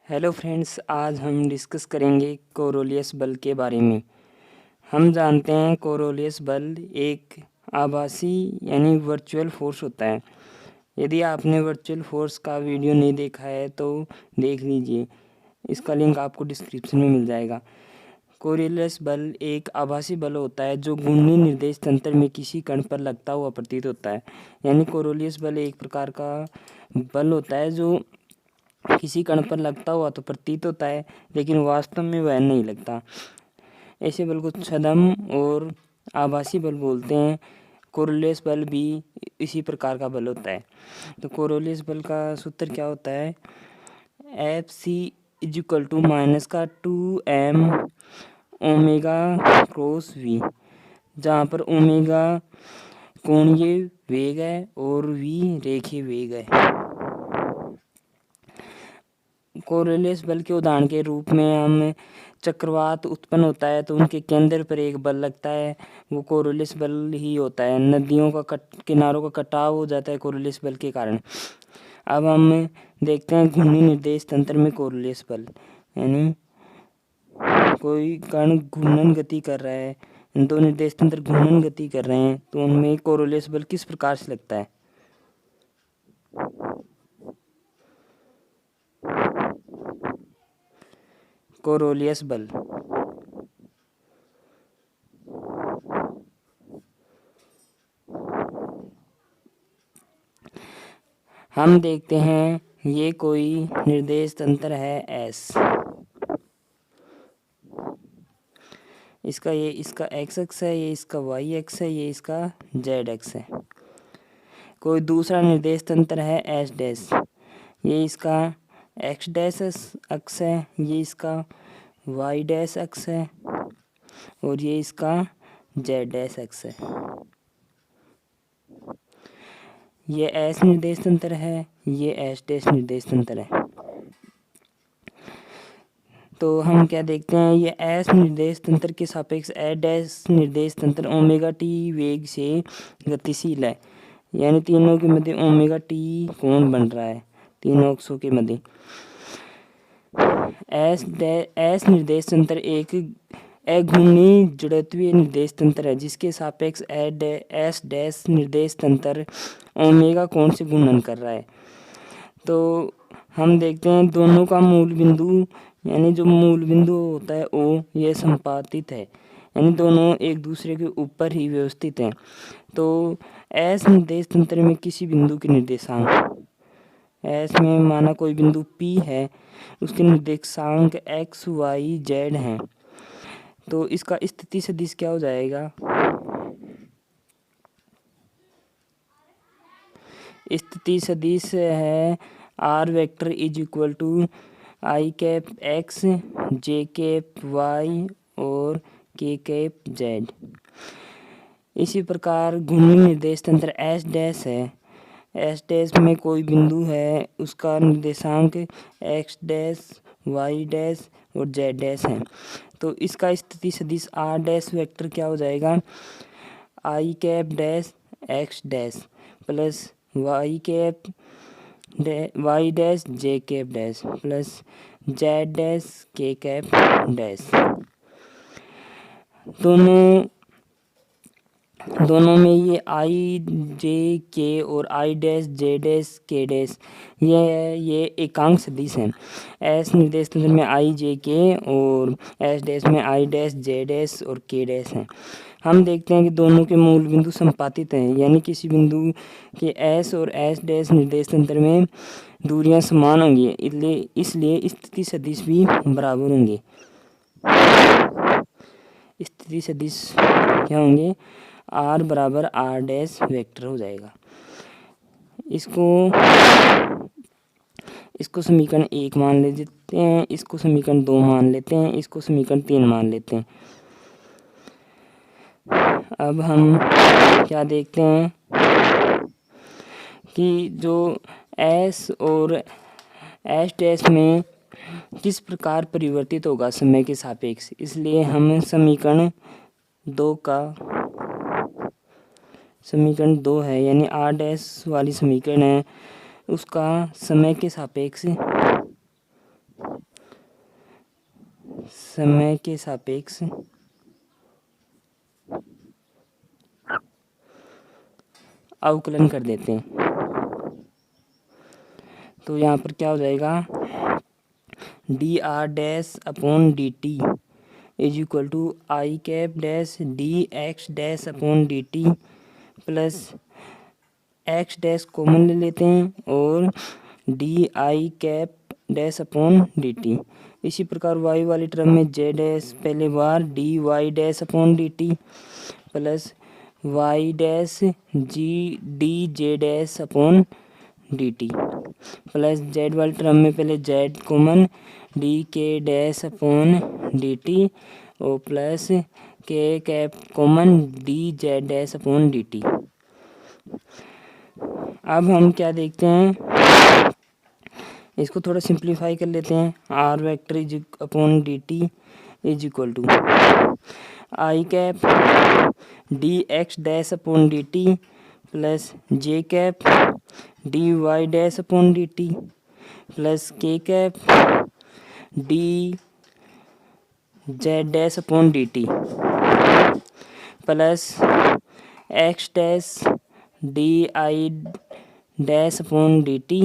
Hello friends, आज हम discuss करेंगे कोरोलियस बल के बारे में। हम जानते हैं कोरोलियस बल एक आभासी यानी वर्चुअल फोर्स होता है। यदि आपने वर्चुअल फोर्स का वीडियो नहीं देखा है तो देख लीजिए, इसका लिंक आपको डिस्क्रिप्शन में मिल जाएगा। कोरोलियस बल एक आभासी बल होता है जो घूर्णी निर्देश तंत्र में किसी कण पर लगता हुआ प्रतीत होता है। यानी कोरोलियस बल एक प्रकार का बल होता है जो किसी कण पर लगता हुआ तो प्रतीत होता है, लेकिन वास्तव में वह नहीं लगता। ऐसे बल को छद्म और आभासी बल बोलते हैं। कोरोलियस बल भी इसी प्रकार का बल होता है। तो कोरोलियस बल का सूत्र क्या होता है? F C is equal to minus का 2m ओमेगा क्रॉस वी, जहाँ पर ओमेगा कोणीय वेग है और वी रेखीय वेग है। कोरोलियस बल के उदाहरण के रूप में हम चक्रवात उत्पन्न होता है तो उनके केंद्र पर एक बल लगता है, वो कोरोलियस बल ही होता है। नदियों का किनारों का कटाव हो जाता है कोरोलियस बल के कारण। अब हम देखते हैं घूर्णी निर्देश तंत्र में कोरोलियस बल, यानी कोई कण घूर्णन गति कर रहा है, दो निर्देश तंत्र घूर्णन गति कर रहे हैं तो उनमें कोरोलियस बल किस प्रकार से लगता है? कोरोलियस बल हम देखते हैं, ये कोई निर्देश तंत्र है एस। इसका एक्स अक्ष है, ये इसका वाई अक्ष है, ये इसका जेड अक्ष है। कोई दूसरा निर्देश तंत्र है एस डैश, ये इसका एक्स डैश अक्ष है, ये इसका वाई डैश अक्ष है और ये इसका जेड डैश अक्ष है। ये एस निर्देश तंत्र है, ये एस डैश निर्देश तंत्र है। तो हम क्या देखते हैं, ये एस निर्देश तंत्र के सापेक्ष एस डैश निर्देश तंत्र ओमेगा टी वेग से गतिशील है, यानी तीनों के मध्य ओमेगा टी कोण बन रहा है तीनों अक्षों के मध्य। एस निर्देश तंत्र एक अघूर्णी जड़त्वीय निर्देश तंत्र है जिसके सापेक्ष एस डैश निर्देश तंत्र ओमेगा कोण से घूर्णन कर रहा है। तो हम देखते हैं दोनों का मूल बिंदु, यानी जो मूल बिंदु होता है ओ, यह संपातित है, यानी दोनों एक दूसरे के ऊपर ही व्यवस्थित हैं। तो एस निर्देश तंत्र में किसी बिंदु के निर्देशांक, एस में माना कोई बिंदु P है, उसके निर्देशांक एक्स वाई जेड हैं, तो इसका स्थिति सदिश क्या हो जाएगा? स्थिति सदिश है R vector is equal to I cap X, J cap Y और के कैप जेड। इसी प्रकार घूर्णी निर्देश तंत्र एस डैश है, एस डैश में कोई बिंदु है, उसका निर्देशांक एक्स डैश वाई डैश और जेड डैश है। तो इसका स्थिति सदिश आर डैश वेक्टर क्या हो जाएगा? I cap dash X dash plus Y cap Y dash J cap dash plus Z dash K cap dash. दोनों में ये आई जे के और I dash J dash K dash ये एकांक सदिश हैं। एस निर्देश तंत्र में आई जे के और एस डैश में आई डैश जे डैश और के डैश हैं। हम देखते हैं कि दोनों के मूल बिंदु संपातित हैं, यानी किसी बिंदु के एस और एस डैश निर्देश तंत्र में दूरियां समान होंगी, इसलिए स्थिति सदिश भी बराबर होंगे। स्थिति सदिश क्या होंगे? आर बराबर आर डैश वेक्टर हो जाएगा। इसको समीकरण 1 मान लेते हैं, इसको समीकरण 2 मान लेते हैं, इसको समीकरण 3 मान लेते हैं। अब हम क्या देखते हैं कि जो एस और एस डैश में किस प्रकार परिवर्तित होगा समय के सापेक्ष, इसलिए हम समीकरण 2 है, यानी आर डैश वाली समीकरण है, उसका समय के सापेक्ष समय के सापेक्ष अवकलन कर देते हैं। तो यहाँ पर क्या हो जाएगा, D R dash upon D T is equal to I cap dash D X dash upon D T plus X dash common ले लेते हैं और D I cap dash upon D T. इसी प्रकार वाई वाली टर्म में J dash पहले बार D Y dash upon D T plus Y dash G D J dash upon D T plus Z वाली टर्म में पहले जेड कॉमन डी के डैश अपॉन डी टी और plus K cap common D Z dash upon D T. अब हम क्या देखते हैं, इसको थोड़ा सिंप्लीफाई कर लेते हैं। R vector is upon D T is equal to I cap D X dash upon D T plus J cap D Y dash upon D T plus K cap D Z dash upon D T plus X dash D I dash upon D T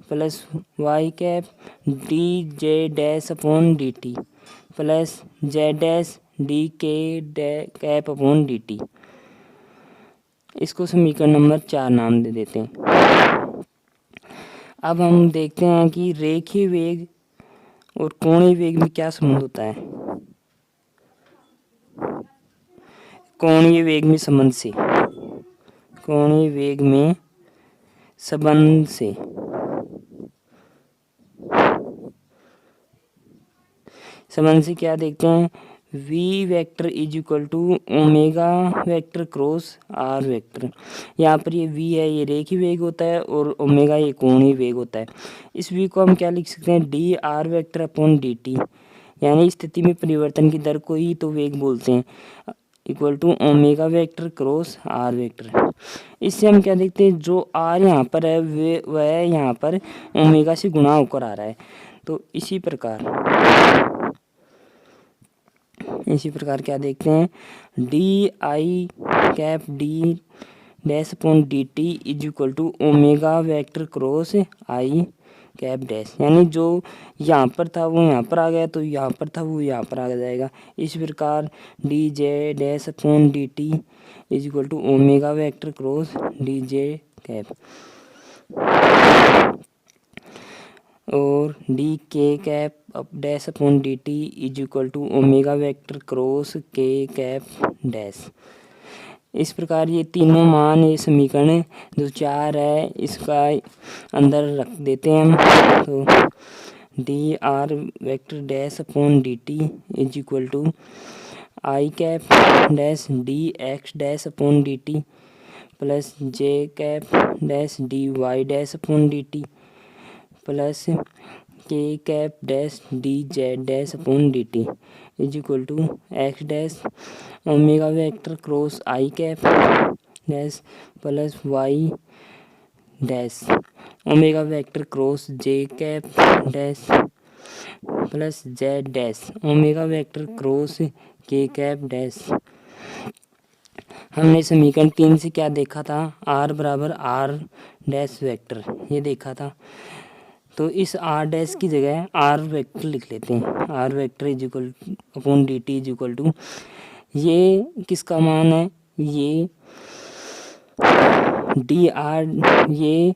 plus Y cap D J dash upon D T plus Z dash D K cap upon D T. इसको समीकरण number 4 नाम दे देते हैं। अब हम देखते हैं कि रेखीय वेग और कोणीय वेग में क्या संबंध होता है। कोणीय वेग में संबंध से, कोणीय वेग में संबंध से क्या देखते हैं, V vector is equal to omega vector cross are vector. यहाँ पर ये वी है, ये रेखीय वेग होता है और ओमेगा ये कोणीय वेग होता है। इस वी को हम क्या लिख सकते हैं, D R vector upon D T, यानी स्थिति में परिवर्तन की दर को ही तो वेग बोलते हैं, equal to omega vector cross are vector. इससे हम क्या देखते हैं, जो आर यहाँ पर है वह यहाँ पर ओमेगा से गुणा होकर आ रहा है। तो इसी प्रकार क्या देखते हैं, D I cap D dash upon D T is equal to omega vector cross I cap dash, यानी जो यहाँ पर था वो यहाँ पर आ गया, तो यहाँ पर था वो यहाँ पर आ जाएगा। इस प्रकार D J dash upon D T is equal to omega vector cross D J cap और D K cap dash upon D T is equal to omega vector cross K cap dash. इस प्रकार ये तीनों मान, ये समीकरण जो 4 है इसका अंदर रख देते हैं हम। तो D R vector dash upon D T is equal to I cap dash D X dash upon D T plus J cap dash D Y dash upon D T plus K cap dash D Z dash upon D T is equal to X dash omega vector cross I cap dash plus Y dash omega vector cross J cap dash plus Z dash omega vector cross K cap dash. हमने समीकरण 3 से क्या देखा था, are बराबर are dash vector, ये देखा था। तो इस आर डैश की जगह आर वेक्टर लिख लेते हैं। R vector is equal upon D T is equal to, ये किसका मान है, ये डी आर, ये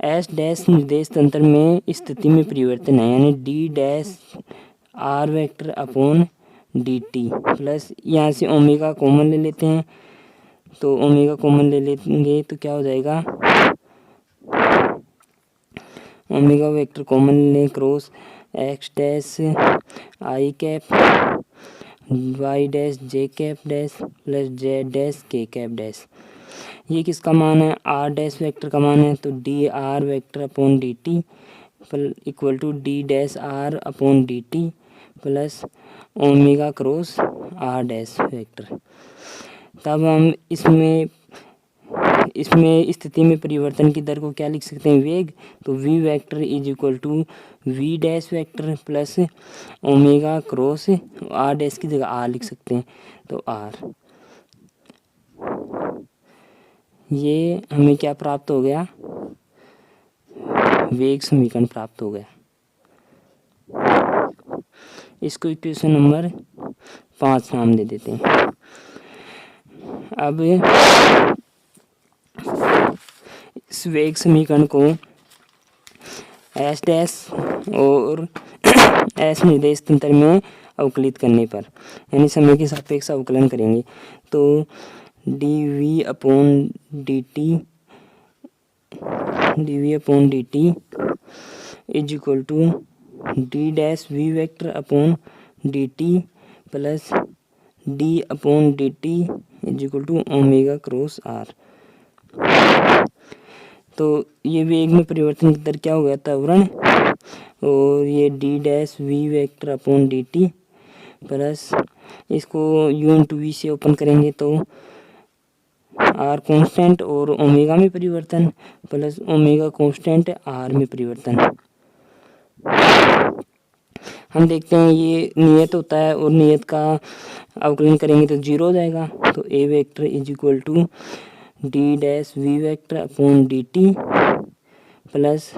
एस डैश निर्देश तंत्र में स्थिति में परिवर्तन है, यानी D dash R vector upon D T plus यहाँ से ओमेगा कॉमन ले लेते हैं। तो ओमेगा कॉमन ले लेंगे तो क्या हो जाएगा, ओमेगा वेक्टर कॉमन ले cross X dash I cap Y dash J cap dash plus Z dash K cap dash. ये किसका मान है, आर डैश वेक्टर का मान है। तो D R vector upon D T equal to D dash R upon D T plus omega cross R dash vector. तब हम इसमें इसमें स्थिति में परिवर्तन की दर को क्या लिख सकते हैं, वेग। तो V vector is equal to V dash vector plus omega cross R dash की जगह आर लिख सकते हैं, तो आर। ये हमें क्या प्राप्त हो गया, वेग समीकरण प्राप्त हो गया। इसको इक्वेशन नंबर 5 नाम दे देते हैं। अब इस वेग समीकरण को एस डैश और एस निर्देश तंत्र में अवकलित करने पर, यानी समय के सापेक्ष अवकलन करेंगे, तो D upon D T is equal to D dash V vector upon D T plus D upon D T is equal to omega cross R. तो ये वेग में परिवर्तन की दर क्या हो गया, त्वरण, और ये D dash V vector upon D T plus इसको यू इंटू वी से ओपन करेंगे तो आर कांस्टेंट और ओमेगा में परिवर्तन प्लस ओमेगा कांस्टेंट आर में परिवर्तन। हम देखते हैं ये नियत होता है और नियत का अवकलन करेंगे तो 0 हो जाएगा। तो A vector is equal to D dash V vector upon D T plus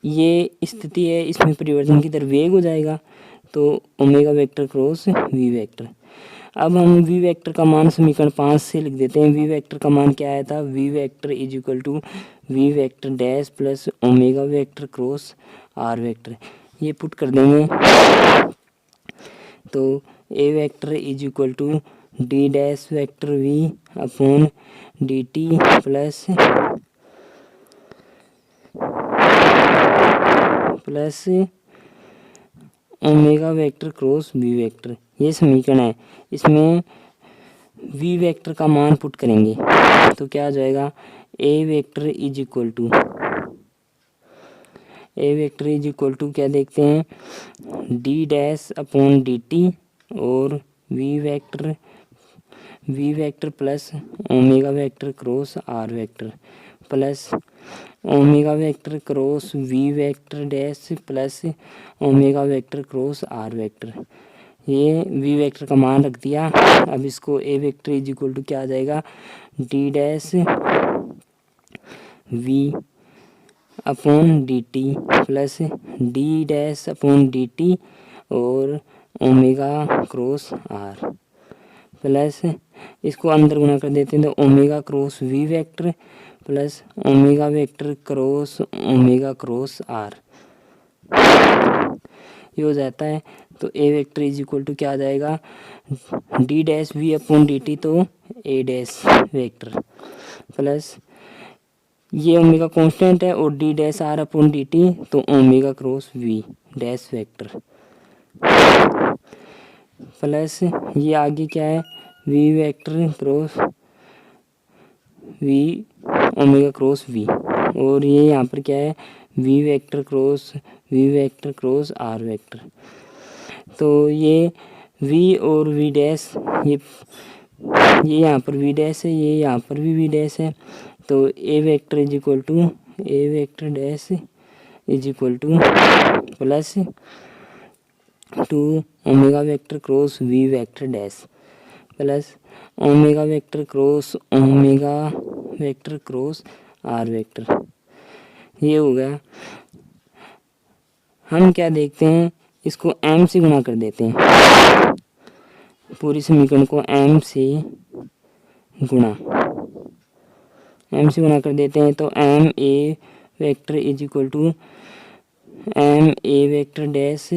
ये स्थिति है, इसमें परिवर्तन की दर वेग हो जाएगा, तो omega vector cross we vector. अब हम वी वेक्टर का मान समीकरण 5 से लिख देते हैं। वी वेक्टर का मान क्या आया था, V vector is equal to V vector dash plus omega vector cross are vector. ये पुट कर देंगे तो A vector is equal to D dash vector V upon D T plus omega vector cross we vector. ये समीकरण है, इसमें we vector का मान पुट करेंगे तो क्या आ जाएगा, A vector is equal to क्या देखते हैं, D dash upon D T और V vector plus omega vector cross are vector plus omega vector cross we vector dash plus omega vector cross are vector. ये V vector का मान रख दिया। अब इसको A vector is equal to क्या आ जाएगा, D dash V upon D T plus D dash upon D T और ओमेगा क्रॉस आर प्लस इसको अंदर गुना कर देते हैं तो omega cross we vector plus omega vector cross omega cross R, ये हो जाता है। तो A vector is equal to क्या आ जाएगा, D dash V upon D T तो ए डैश वेक्टर प्लस ये ओमेगा कांस्टेंट है और D dash R upon D T तो omega cross we dash vector plus ये आगे क्या है, V vector cross we omega cross V और ये यहाँ पर क्या है, V vector cross are vector. तो ये वी और वी डैश ये यहाँ पर वी डैश है, ये यहाँ पर भी वी डैश है, तो A vector is equal to A vector dash is equal to plus 2 omega vector cross we vector dash plus omega vector cross are vector. ये हो गया। हम क्या देखते हैं, इसको m से गुणा कर देते हैं, पूरी समीकरण को m से गुणा कर देते हैं तो m a vector is equal to m a vector dash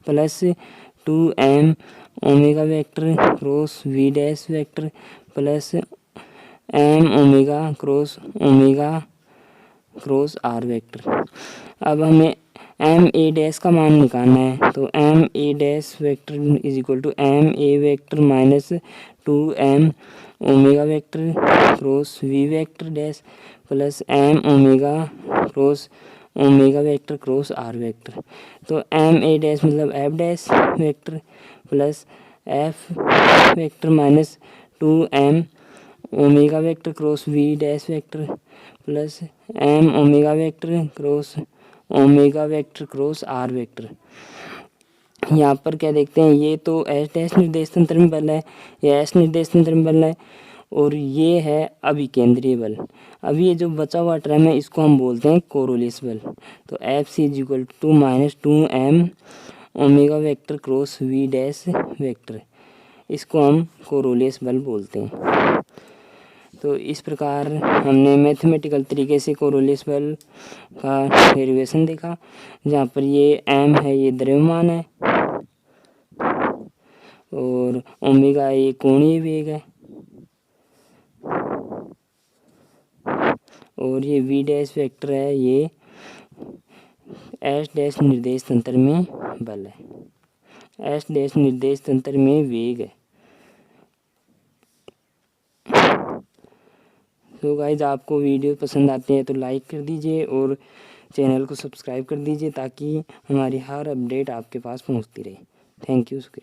plus 2m omega vector cross we dash vector plus m omega cross are vector. अब हमें एम ए डैश का मान निकालना है तो m a dash vector is equal to m a vector minus 2m omega vector cross we vector dash plus m omega vector cross are vector. तो m a dash मतलब f dash vector plus f vector minus 2m omega vector cross we dash vector plus m omega vector cross omega vector cross are vector. यहाँ पर क्या देखते हैं, ये तो S dash निर्देश तंत्र में बल है, या एस निर्देश तंत्र में बल है, और ये है अभिकेंद्रीय बल। अब ये जो बचा हुआ टर्म है इसको हम बोलते हैं कोरोलियस बल। तो f c is equal to -2m omega vector cross we dash vector, इसको हम कोरोलियस बल बोलते हैं। तो इस प्रकार हमने मैथमेटिकल तरीके से कोरोलियस बल का डेरिवेशन देखा, जहाँ पर ये एम है ये द्रव्यमान है, और ओमेगा ये कोणीय वेग है, और ये वी डैश वेक्टर है ये एस डैश निर्देश तंत्र में बल है, एस डैश निर्देश तंत्र में वेग है। तो गाइज आपको वीडियो पसंद आते हैं तो लाइक कर दीजिए और चैनल को सब्सक्राइब कर दीजिए ताकि हमारी हर अपडेट आपके पास पहुंचती रहे। Thank you.